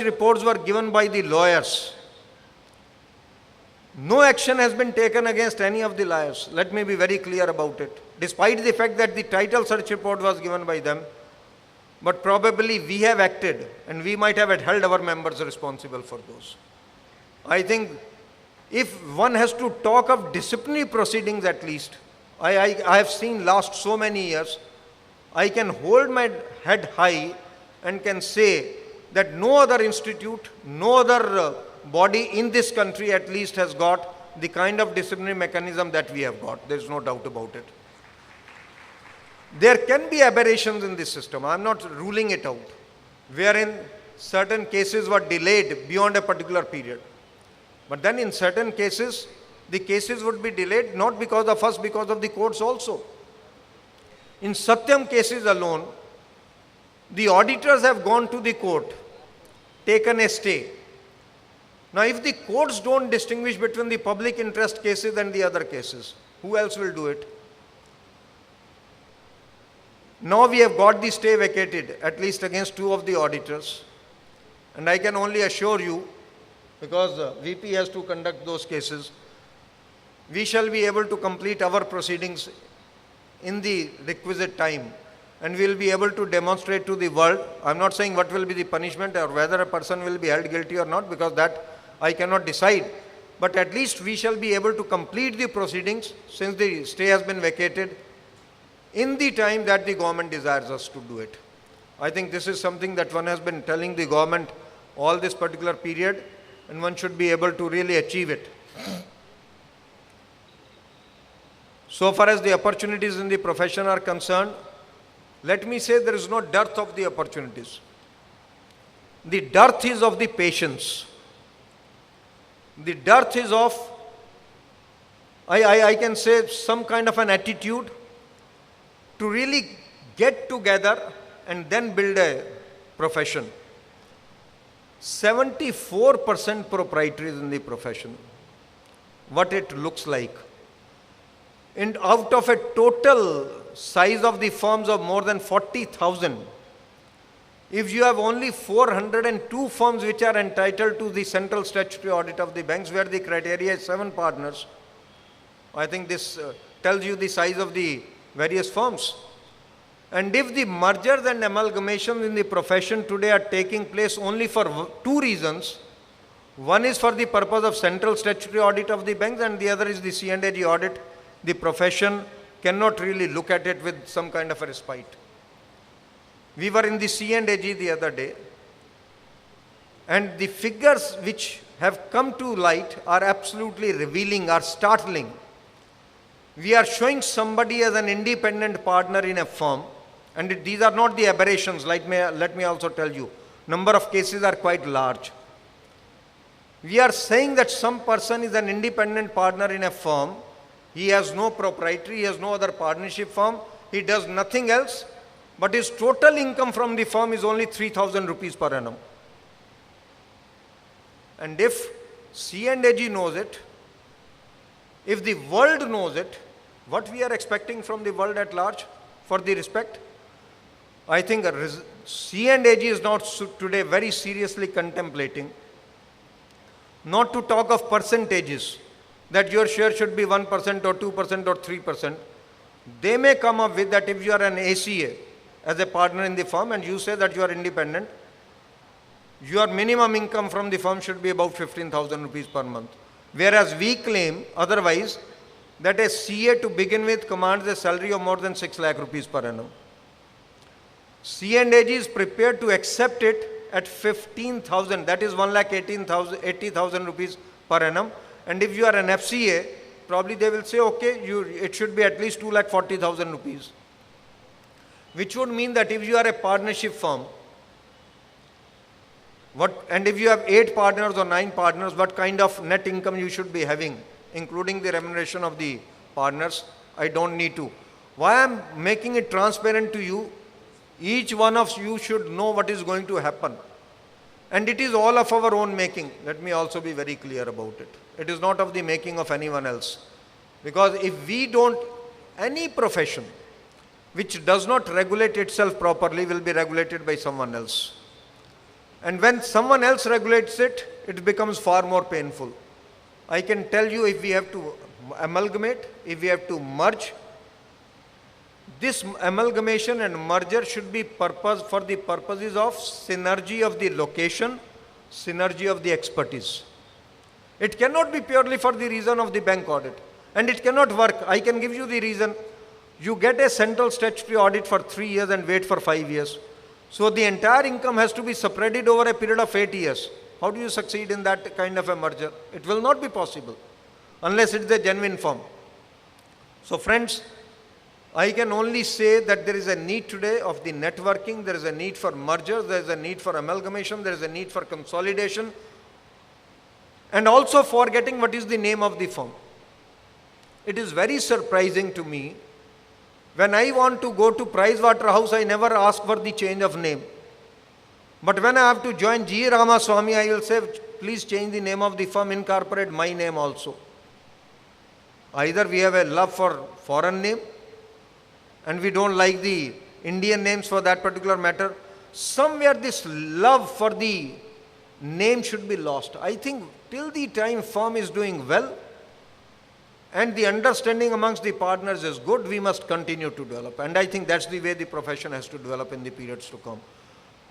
reports were given by the lawyers. No action has been taken against any of the lawyers. Let me be very clear about it. Despite the fact that the title search report was given by them, but probably we have acted and we might have held our members responsible for those. I think if one has to talk of disciplinary proceedings at least, I have seen last so many years, I can hold my head high and can say that no other institute, no other body in this country at least has got the kind of disciplinary mechanism that we have got. There is no doubt about it. There can be aberrations in this system. I am not ruling it out, wherein certain cases were delayed beyond a particular period. But then in certain cases, the cases would be delayed not because of us, because of the courts also. In Satyam cases alone, the auditors have gone to the court, taken a stay. Now, if the courts don't distinguish between the public interest cases and the other cases, who else will do it? Now we have got the stay vacated, at least against two of the auditors. And I can only assure you, because VP has to conduct those cases, we shall be able to complete our proceedings in the requisite time. And we will be able to demonstrate to the world. I'm not saying what will be the punishment or whether a person will be held guilty or not, because that I cannot decide. But at least we shall be able to complete the proceedings, since the stay has been vacated, in the time that the government desires us to do it. I think this is something that one has been telling the government all this particular period, and one should be able to really achieve it. So far as the opportunities in the profession are concerned, let me say there is no dearth of the opportunities. The dearth is of the patience. The dearth is of, I can say, some kind of an attitude to really get together and then build a profession. 74% proprietaries in the profession, what it looks like. And out of a total size of the firms of more than 40,000, if you have only 402 firms which are entitled to the central statutory audit of the banks, where the criteria is 7 partners, I think this tells you the size of the various firms. And if the mergers and amalgamations in the profession today are taking place only for 2 reasons, one is for the purpose of central statutory audit of the banks and the other is the C&AG audit, the profession cannot really look at it with some kind of a respite. We were in the C&AG the other day, and the figures which have come to light are absolutely revealing, are startling. We are showing somebody as an independent partner in a firm, and these are not the aberrations. Let me also tell you, number of cases are quite large. We are saying that some person is an independent partner in a firm. He has no proprietary, he has no other partnership firm, he does nothing else, but his total income from the firm is only 3,000 rupees per annum. And if C&AG knows it, if the world knows it, what we are expecting from the world at large for the respect? I think C&AG is not today very seriously contemplating, not to talk of percentages, that your share should be 1% or 2% or 3%. They may come up with that if you are an ACA as a partner in the firm and you say that you are independent, your minimum income from the firm should be about 15,000 rupees per month. Whereas we claim otherwise that a CA to begin with commands a salary of more than 6 lakh rupees per annum. C&AG is prepared to accept it at 15,000, that is 1,80,000 rupees per annum. And if you are an FCA, probably they will say, okay, it should be at least 2,40,000 rupees. Which would mean that if you are a partnership firm, and if you have 8 partners or 9 partners, what kind of net income you should be having, including the remuneration of the partners, I don't need to. Why I am making it transparent to you, each one of you should know what is going to happen. And it is all of our own making. Let me also be very clear about it. It is not of the making of anyone else. Because if we don't, any profession which does not regulate itself properly will be regulated by someone else. And when someone else regulates it, it becomes far more painful. I can tell you, if we have to amalgamate, if we have to merge, this amalgamation and merger should be for the purposes of synergy of the location, synergy of the expertise. It cannot be purely for the reason of the bank audit. And it cannot work. I can give you the reason. You get a central statutory audit for 3 years and wait for 5 years. So the entire income has to be spread over a period of 8 years. How do you succeed in that kind of a merger? It will not be possible unless it is a genuine firm. So friends, I can only say that there is a need today of the networking, there is a need for merger, there is a need for amalgamation, there is a need for consolidation, and also forgetting what is the name of the firm. It is very surprising to me, when I want to go to Pricewaterhouse, I never ask for the change of name. But when I have to join G. Ramaswamy, I will say, please change the name of the firm, incorporate my name also. Either we have a love for foreign name, and we don't like the Indian names for that particular matter. Somewhere this love for the name should be lost. I think till the time firm is doing well and the understanding amongst the partners is good, we must continue to develop. And I think that's the way the profession has to develop in the periods to come.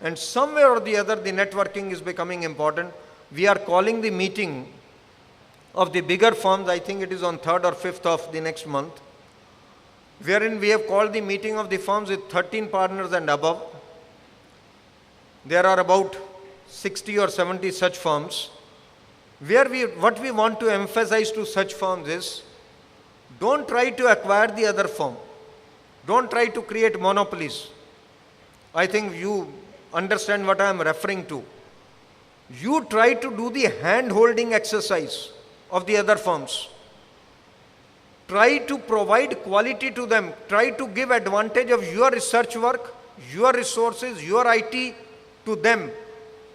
And somewhere or the other, the networking is becoming important. We are calling the meeting of the bigger firms, I think it is on 3rd or 5th of the next month, wherein we have called the meeting of the firms with 13 partners and above. There are about 60 or 70 such firms, where what we want to emphasize to such firms is, don't try to acquire the other firm. Don't try to create monopolies. I think you understand what I am referring to. You try to do the hand-holding exercise of the other firms. Try to provide quality to them. Try to give advantage of your research work, your resources, your IT to them,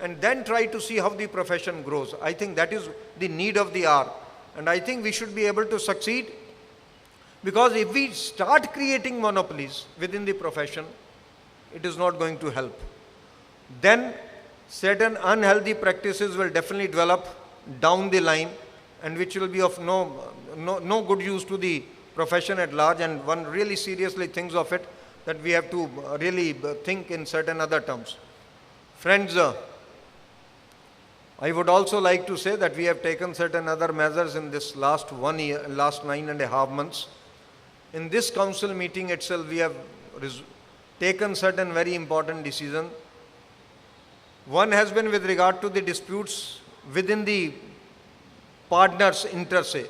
and then try to see how the profession grows. I think that is the need of the hour. And I think we should be able to succeed, because if we start creating monopolies within the profession, it is not going to help. Then certain unhealthy practices will definitely develop down the line, and which will be of no good use to the profession at large. And one really seriously thinks of it, that we have to really think in certain other terms. Friends, I would also like to say that we have taken certain other measures in this last 1 year, last 9.5 months. In this council meeting itself, we have taken certain very important decisions. One has been with regard to the disputes within the partners inter se,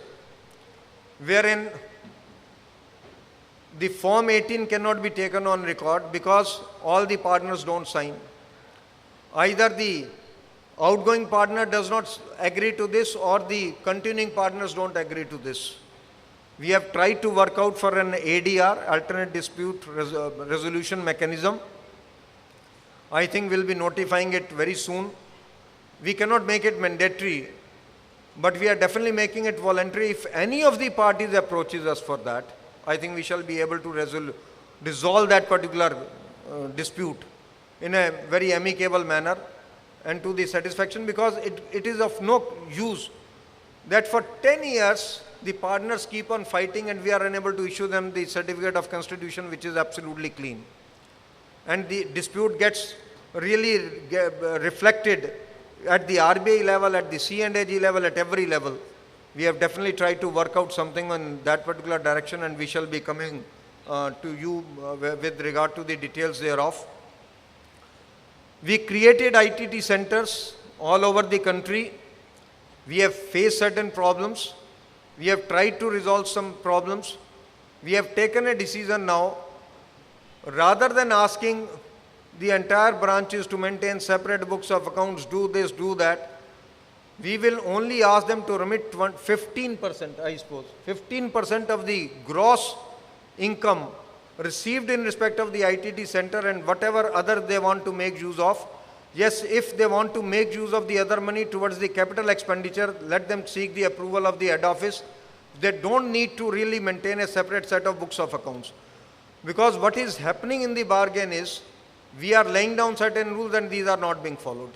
wherein the Form 18 cannot be taken on record because all the partners don't sign. Either the outgoing partner does not agree to this, or the continuing partners don't agree to this. We have tried to work out for an ADR, alternate dispute resolution mechanism. I think we'll be notifying it very soon. We cannot make it mandatory, but we are definitely making it voluntary. If any of the parties approaches us for that, I think we shall be able to resolve that particular dispute in a very amicable manner and to the satisfaction, because it is of no use that for 10 years the partners keep on fighting and we are unable to issue them the certificate of constitution, which is absolutely clean. And the dispute gets really reflected at the RBI level, at the C&AG level, at every level. We have definitely tried to work out something in that particular direction, and we shall be coming to you with regard to the details thereof. We created ITT centers all over the country. We have faced certain problems. We have tried to resolve some problems. We have taken a decision now, rather than asking the entire branches to maintain separate books of accounts, do this, do that, we will only ask them to remit 15%, I suppose, 15% of the gross income received in respect of the ITT center, and whatever other they want to make use of. Yes, if they want to make use of the other money towards the capital expenditure, let them seek the approval of the head office. They don't need to really maintain a separate set of books of accounts. Because what is happening in the bargain is, we are laying down certain rules and these are not being followed.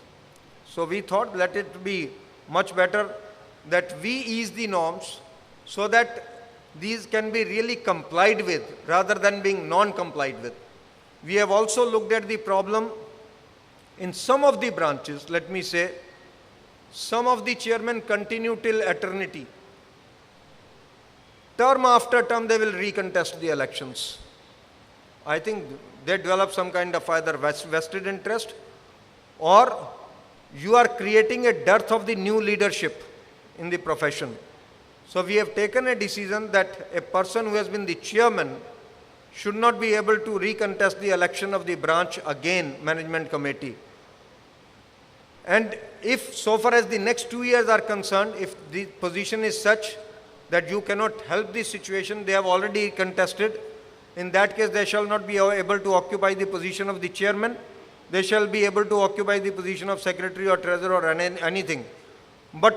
So we thought let it be much better that we ease the norms so that these can be really complied with rather than being non-complied with. We have also looked at the problem in some of the branches, let me say, some of the chairmen continue till eternity. Term after term, they will recontest the elections. I think they develop some kind of either vested interest, or you are creating a dearth of the new leadership in the profession. So we have taken a decision that a person who has been the chairman should not be able to recontest the election of the branch again, management committee. And if, so far as the next 2 years are concerned, if the position is such that you cannot help the situation, they have already contested, in that case they shall not be able to occupy the position of the chairman, they shall be able to occupy the position of secretary or treasurer or anything. But